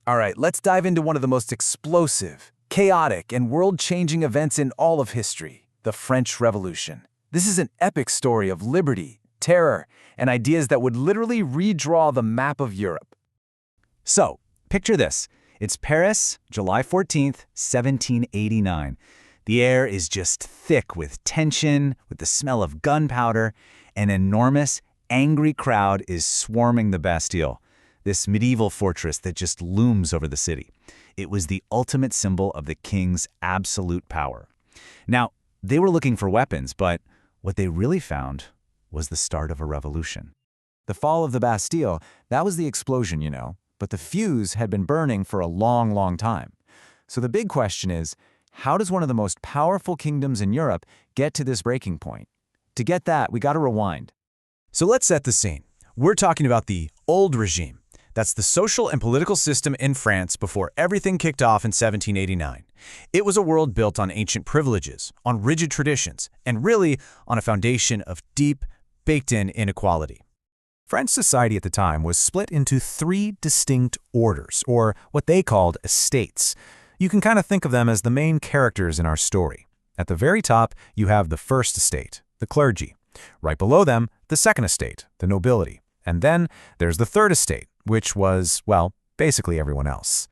All right, let's dive into one of the most explosive, chaotic, and world-changing events in all of history, the French Revolution. This is an epic story of liberty, terror, and ideas that would literally redraw the map of Europe. So, picture this. It's Paris, July 14th, 1789. The air is just thick with tension, with the smell of gunpowder. An enormous, angry crowd is swarming the Bastille, this medieval fortress that just looms over the city. It was the ultimate symbol of the king's absolute power. Now, they were looking for weapons, but what they really found was the start of a revolution. The fall of the Bastille, that was the explosion, but the fuse had been burning for a long, long time. So the big question is, how does one of the most powerful kingdoms in Europe get to this breaking point? To get that, we got to rewind. So let's set the scene. We're talking about the old regime. That's the social and political system in France before everything kicked off in 1789. It was a world built on ancient privileges, on rigid traditions, and really on a foundation of deep, baked-in inequality. French society at the time was split into three distinct orders, or what they called estates. You can kind of think of them as the main characters in our story. At the very top, you have the first estate, the clergy. Right below them, the second estate, the nobility. And then there's the third estate, which was, well, basically everyone else.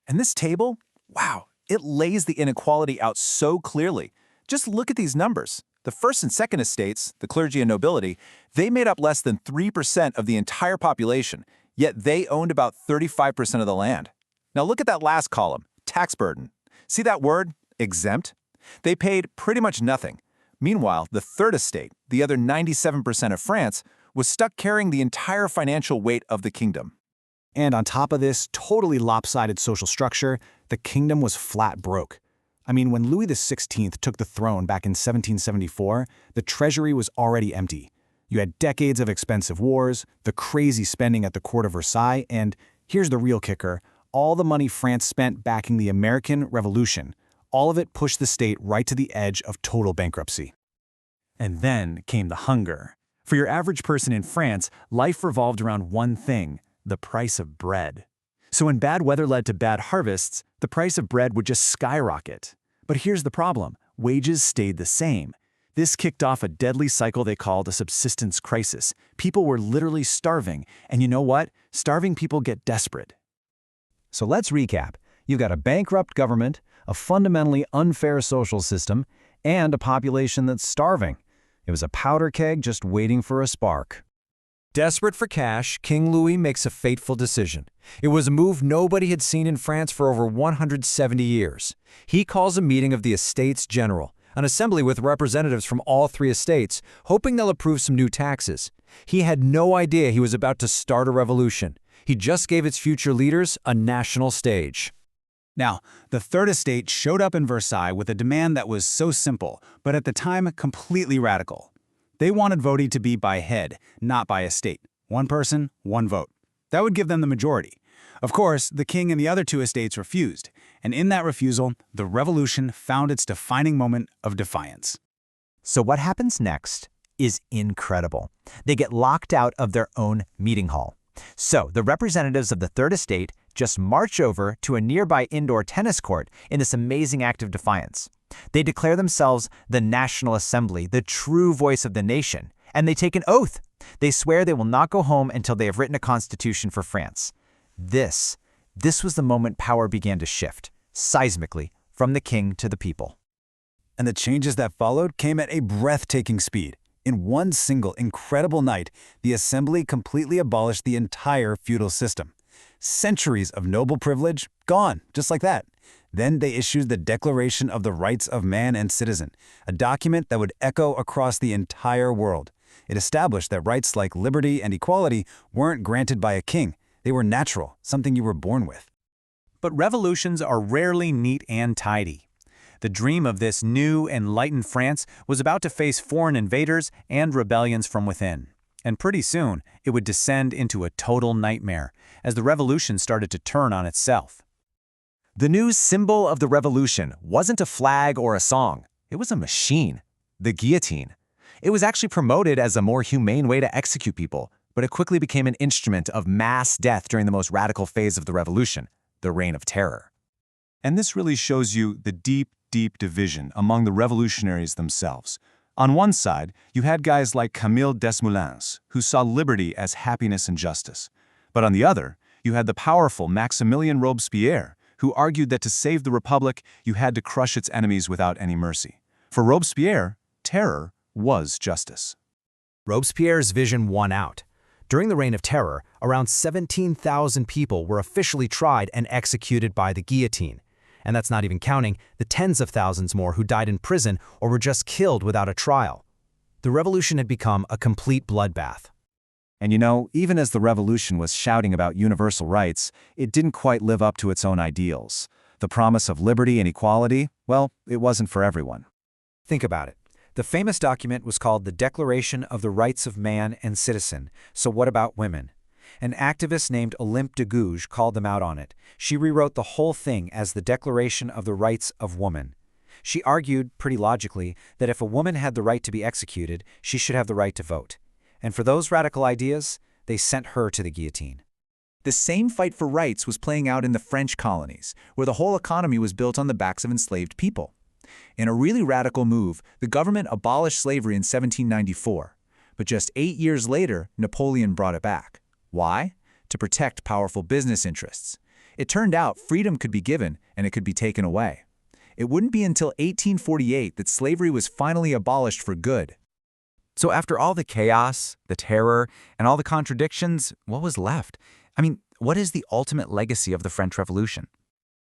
And this table, wow, it lays the inequality out so clearly. Just look at these numbers. The first and second estates, the clergy and nobility, they made up less than 3% of the entire population, yet they owned about 35% of the land. Now look at that last column, tax burden. See that word, exempt? They paid pretty much nothing. Meanwhile, the third estate, the other 97% of France, was stuck carrying the entire financial weight of the kingdom. And on top of this totally lopsided social structure, the kingdom was flat broke. I mean, when Louis XVI took the throne back in 1774, the treasury was already empty. You had decades of expensive wars, the crazy spending at the court of Versailles, and here's the real kicker, all the money France spent backing the American Revolution. All of it pushed the state right to the edge of total bankruptcy. And then came the hunger. For your average person in France, life revolved around one thing, the price of bread. So when bad weather led to bad harvests, the price of bread would just skyrocket. But here's the problem, wages stayed the same. This kicked off a deadly cycle they called a subsistence crisis. People were literally starving, and you know what? Starving people get desperate. So let's recap. You've got a bankrupt government, a fundamentally unfair social system, and a population that's starving. It was a powder keg just waiting for a spark. Desperate for cash, King Louis makes a fateful decision. It was a move nobody had seen in France for over 170 years. He calls a meeting of the Estates General, an assembly with representatives from all three estates, hoping they'll approve some new taxes. He had no idea he was about to start a revolution. He just gave its future leaders a national stage. Now, the third estate showed up in Versailles with a demand that was so simple, but at the time completely radical. They wanted voting to be by head, not by estate. One person, one vote. That would give them the majority. Of course, the king and the other two estates refused, and in that refusal, the revolution found its defining moment of defiance. So what happens next is incredible. They get locked out of their own meeting hall. So the representatives of the third estate just march over to a nearby indoor tennis court in this amazing act of defiance. They declare themselves the National Assembly, the true voice of the nation, and they take an oath. They swear they will not go home until they have written a constitution for France. This was the moment power began to shift, seismically, from the king to the people. And the changes that followed came at a breathtaking speed. In one single incredible night, the assembly completely abolished the entire feudal system. Centuries of noble privilege, gone, just like that. Then they issued the Declaration of the Rights of Man and Citizen, a document that would echo across the entire world. It established that rights like liberty and equality weren't granted by a king. They were natural, something you were born with. But revolutions are rarely neat and tidy. The dream of this new, enlightened France was about to face foreign invaders and rebellions from within. And pretty soon, it would descend into a total nightmare as the revolution started to turn on itself. The new symbol of the revolution wasn't a flag or a song. It was a machine, the guillotine. It was actually promoted as a more humane way to execute people, but it quickly became an instrument of mass death during the most radical phase of the revolution, the Reign of Terror. And this really shows you the deep, deep division among the revolutionaries themselves. On one side, you had guys like Camille Desmoulins, who saw liberty as happiness and justice. But on the other, you had the powerful Maximilien Robespierre, who argued that to save the Republic, you had to crush its enemies without any mercy. For Robespierre, terror was justice. Robespierre's vision won out. During the Reign of Terror, around 17,000 people were officially tried and executed by the guillotine. And that's not even counting the tens of thousands more who died in prison or were just killed without a trial. The revolution had become a complete bloodbath. And even as the revolution was shouting about universal rights, it didn't quite live up to its own ideals. The promise of liberty and equality, well, it wasn't for everyone. Think about it. The famous document was called the Declaration of the Rights of Man and Citizen. So what about women? An activist named Olympe de Gouges called them out on it. She rewrote the whole thing as the Declaration of the Rights of Woman. She argued, pretty logically, that if a woman had the right to be executed, she should have the right to vote. And for those radical ideas, they sent her to the guillotine. The same fight for rights was playing out in the French colonies, where the whole economy was built on the backs of enslaved people. In a really radical move, the government abolished slavery in 1794. But just 8 years later, Napoleon brought it back. Why? To protect powerful business interests. It turned out freedom could be given and it could be taken away. It wouldn't be until 1848 that slavery was finally abolished for good. So after all the chaos, the terror, and all the contradictions, what was left? What is the ultimate legacy of the French Revolution?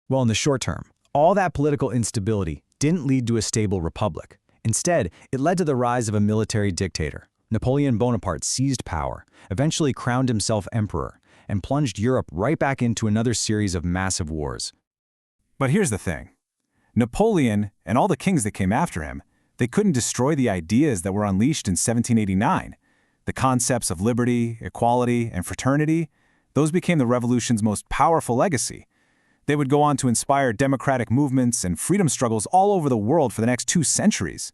Well, in the short term, all that political instability didn't lead to a stable republic. Instead, it led to the rise of a military dictator. Napoleon Bonaparte seized power, eventually crowned himself emperor, and plunged Europe right back into another series of massive wars. But here's the thing. Napoleon and all the kings that came after him, they couldn't destroy the ideas that were unleashed in 1789. The concepts of liberty, equality, and fraternity, those became the revolution's most powerful legacy. They would go on to inspire democratic movements and freedom struggles all over the world for the next 2 centuries.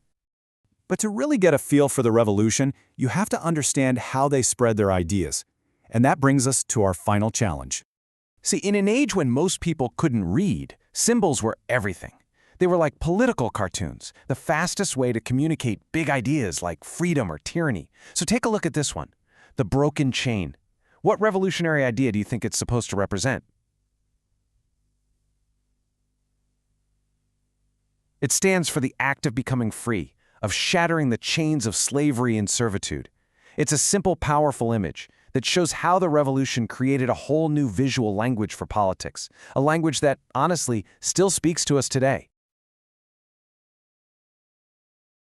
But to really get a feel for the revolution, you have to understand how they spread their ideas. And that brings us to our final challenge. See, in an age when most people couldn't read, symbols were everything. They were like political cartoons, the fastest way to communicate big ideas like freedom or tyranny. So take a look at this one, the broken chain. What revolutionary idea do you think it's supposed to represent? It stands for the act of becoming free, of shattering the chains of slavery and servitude. It's a simple, powerful image that shows how the revolution created a whole new visual language for politics, a language that, honestly, still speaks to us today.